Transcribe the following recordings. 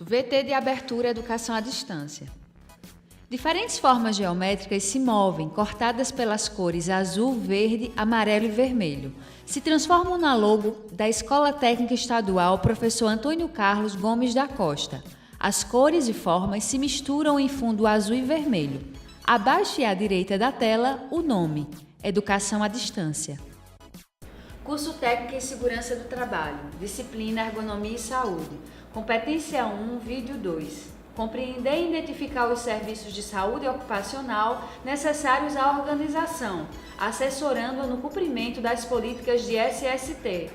VT de abertura Educação à Distância. Diferentes formas geométricas se movem, cortadas pelas cores azul, verde, amarelo e vermelho. Se transformam na logo da Escola Técnica Estadual Professor Antônio Carlos Gomes da Costa. As cores e formas se misturam em fundo azul e vermelho. Abaixo e à direita da tela, o nome: Educação à Distância. Curso Técnico em Segurança do Trabalho, Disciplina Ergonomia e Saúde. Competência 1, Vídeo 2. Compreender e identificar os serviços de saúde ocupacional necessários à organização, assessorando no cumprimento das políticas de SST.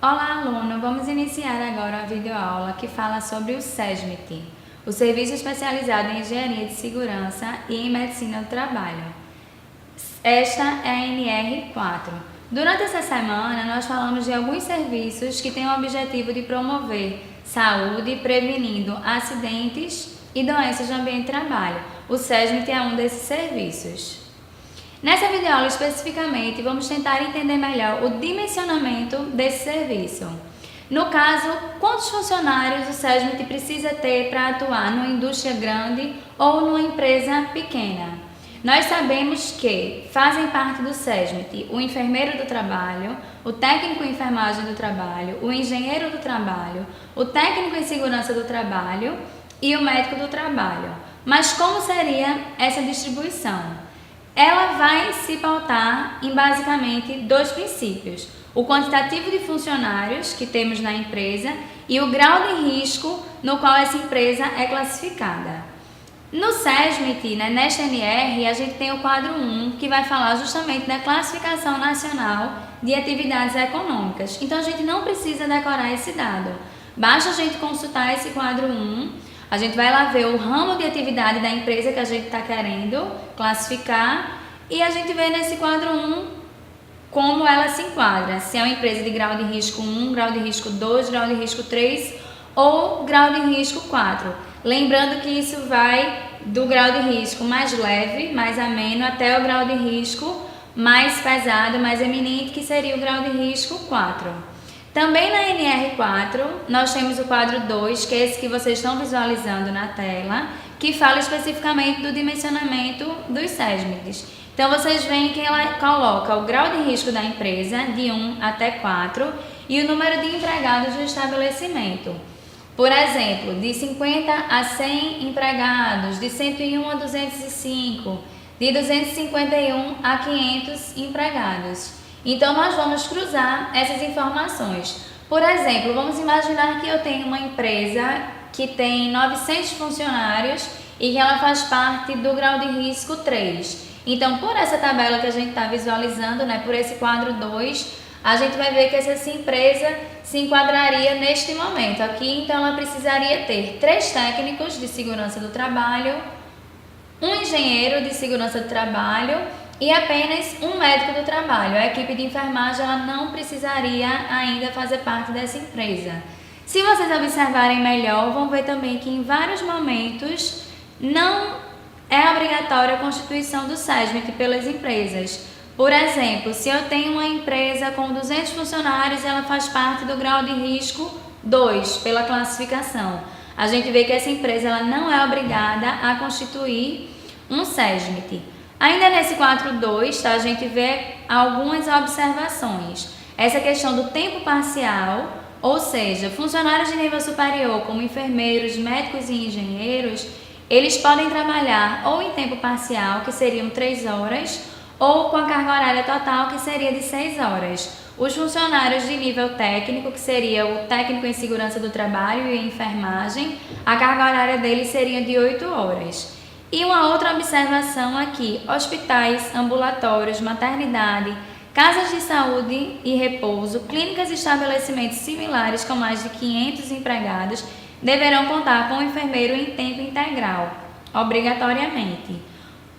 Olá, aluno! Vamos iniciar agora a videoaula que fala sobre o SESMIT, o Serviço Especializado em Engenharia de Segurança e em Medicina do Trabalho. Esta é a NR4. Durante essa semana, nós falamos de alguns serviços que têm o objetivo de promover saúde, prevenindo acidentes e doenças no ambiente de trabalho. O SESMIT é um desses serviços. Nessa videoaula, especificamente, vamos tentar entender melhor o dimensionamento desse serviço. No caso, quantos funcionários o SESMIT precisa ter para atuar numa indústria grande ou numa empresa pequena? Nós sabemos que fazem parte do SESMIT o enfermeiro do trabalho, o técnico em enfermagem do trabalho, o engenheiro do trabalho, o técnico em segurança do trabalho e o médico do trabalho. Mas como seria essa distribuição? Ela vai se pautar em basicamente dois princípios: o quantitativo de funcionários que temos na empresa e o grau de risco no qual essa empresa é classificada. No SESMIT, nesta NR, a gente tem o quadro 1, que vai falar justamente da Classificação Nacional de Atividades Econômicas. Então, a gente não precisa decorar esse dado. Basta a gente consultar esse quadro 1, a gente vai lá ver o ramo de atividade da empresa que a gente está querendo classificar e a gente vê nesse quadro 1 como ela se enquadra. Se é uma empresa de grau de risco 1, grau de risco 2, grau de risco 3 ou grau de risco 4. Lembrando que isso vai do grau de risco mais leve, mais ameno, até o grau de risco mais pesado, mais eminente, que seria o grau de risco 4. Também na NR4, nós temos o quadro 2, que é esse que vocês estão visualizando na tela, que fala especificamente do dimensionamento dos SESMITs. Então, vocês veem que ela coloca o grau de risco da empresa, de 1 até 4, e o número de empregados do estabelecimento. Por exemplo, de 50 a 100 empregados, de 101 a 205, de 251 a 500 empregados. Então, nós vamos cruzar essas informações. Por exemplo, vamos imaginar que eu tenho uma empresa que tem 900 funcionários e que ela faz parte do grau de risco 3. Então, por essa tabela que a gente está visualizando, por esse quadro 2, a gente vai ver que essa empresa se enquadraria neste momento. Aqui, então, ela precisaria ter 3 técnicos de segurança do trabalho, um engenheiro de segurança do trabalho e apenas um médico do trabalho. A equipe de enfermagem ela não precisaria ainda fazer parte dessa empresa. Se vocês observarem melhor, vão ver também que em vários momentos não é obrigatória a constituição do SESMIT pelas empresas. Por exemplo, se eu tenho uma empresa com 200 funcionários, ela faz parte do grau de risco 2 pela classificação. A gente vê que essa empresa ela não é obrigada a constituir um SESMIT. Ainda nesse quadro 2, a gente vê algumas observações. Essa questão do tempo parcial, ou seja, funcionários de nível superior, como enfermeiros, médicos e engenheiros, eles podem trabalhar ou em tempo parcial, que seriam 3 horas, ou com a carga horária total, que seria de 6 horas. Os funcionários de nível técnico, que seria o técnico em segurança do trabalho e enfermagem, a carga horária deles seria de 8 horas. E uma outra observação aqui: hospitais, ambulatórios, maternidade, casas de saúde e repouso, clínicas e estabelecimentos similares com mais de 500 empregados deverão contar com um enfermeiro em tempo integral, obrigatoriamente.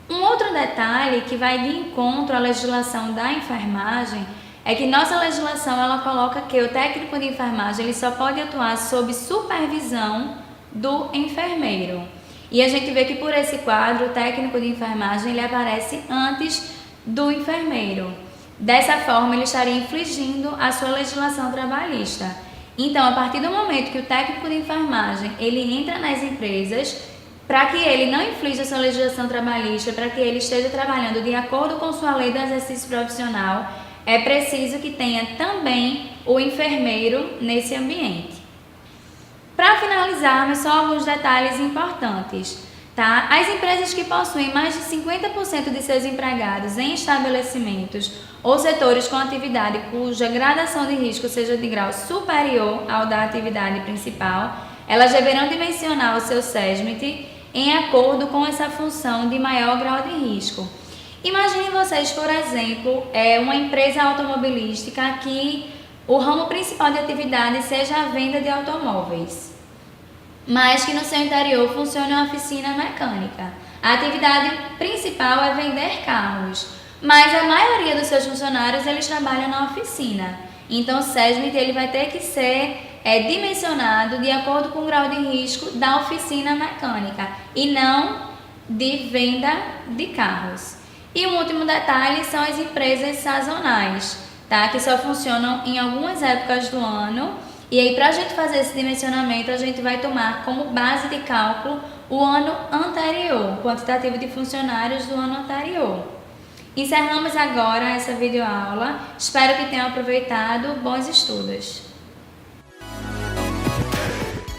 Um outro detalhe que vai de encontro à legislação da enfermagem é que nossa legislação ela coloca que o técnico de enfermagem ele só pode atuar sob supervisão do enfermeiro. E a gente vê que por esse quadro o técnico de enfermagem ele aparece antes do enfermeiro. Dessa forma ele estaria infringindo a sua legislação trabalhista. Então, a partir do momento que o técnico de enfermagem ele entra nas empresas, para que ele não infrinja sua legislação trabalhista, para que ele esteja trabalhando de acordo com sua lei do exercício profissional, é preciso que tenha também o enfermeiro nesse ambiente. Para finalizarmos, só alguns detalhes importantes, tá? As empresas que possuem mais de 50% de seus empregados em estabelecimentos ou setores com atividade cuja gradação de risco seja de grau superior ao da atividade principal, elas deverão dimensionar o seu SESMIT em acordo com essa função de maior grau de risco. Imaginem vocês, por exemplo, uma empresa automobilística que o ramo principal de atividade seja a venda de automóveis, mas que no seu interior funcione uma oficina mecânica. A atividade principal é vender carros, mas a maioria dos seus funcionários eles trabalham na oficina. Então o SESMIT ele vai ter que ser dimensionado de acordo com o grau de risco da oficina mecânica e não de venda de carros. E um último detalhe são as empresas sazonais, tá? Que só funcionam em algumas épocas do ano. E aí, para a gente fazer esse dimensionamento, a gente vai tomar como base de cálculo o ano anterior, o quantitativo de funcionários do ano anterior. Encerramos agora essa videoaula. Espero que tenham aproveitado. Bons estudos!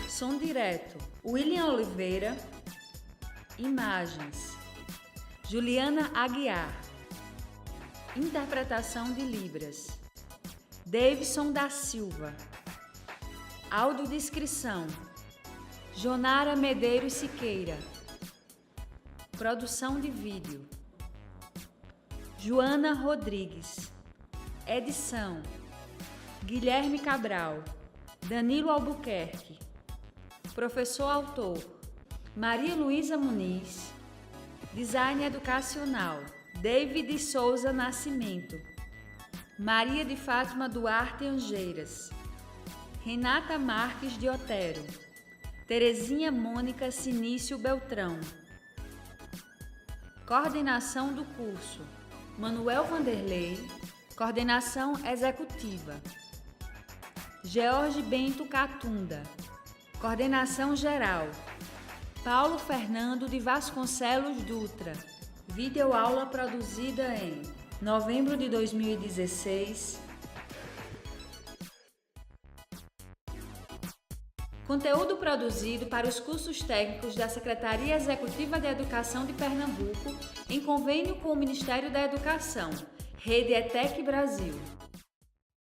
Som direto, William Oliveira. Imagens, Juliana Aguiar. Interpretação de Libras, Davidson da Silva. Audiodescrição, Jonara Medeiros Siqueira. Produção de vídeo, Joana Rodrigues. Edição, Guilherme Cabral, Danilo Albuquerque. Professor autor, Maria Luísa Muniz. Design educacional, David Souza Nascimento. Maria de Fátima Duarte Angeiras. Renata Marques de Otero. Terezinha Mônica Sinício Beltrão. Coordenação do curso, Manuel Vanderlei. Coordenação executiva, George Bento Catunda. Coordenação geral, Paulo Fernando de Vasconcelos Dutra. Videoaula produzida em novembro de 2016. Conteúdo produzido para os cursos técnicos da Secretaria Executiva de Educação de Pernambuco, em convênio com o Ministério da Educação, Rede ETEC Brasil.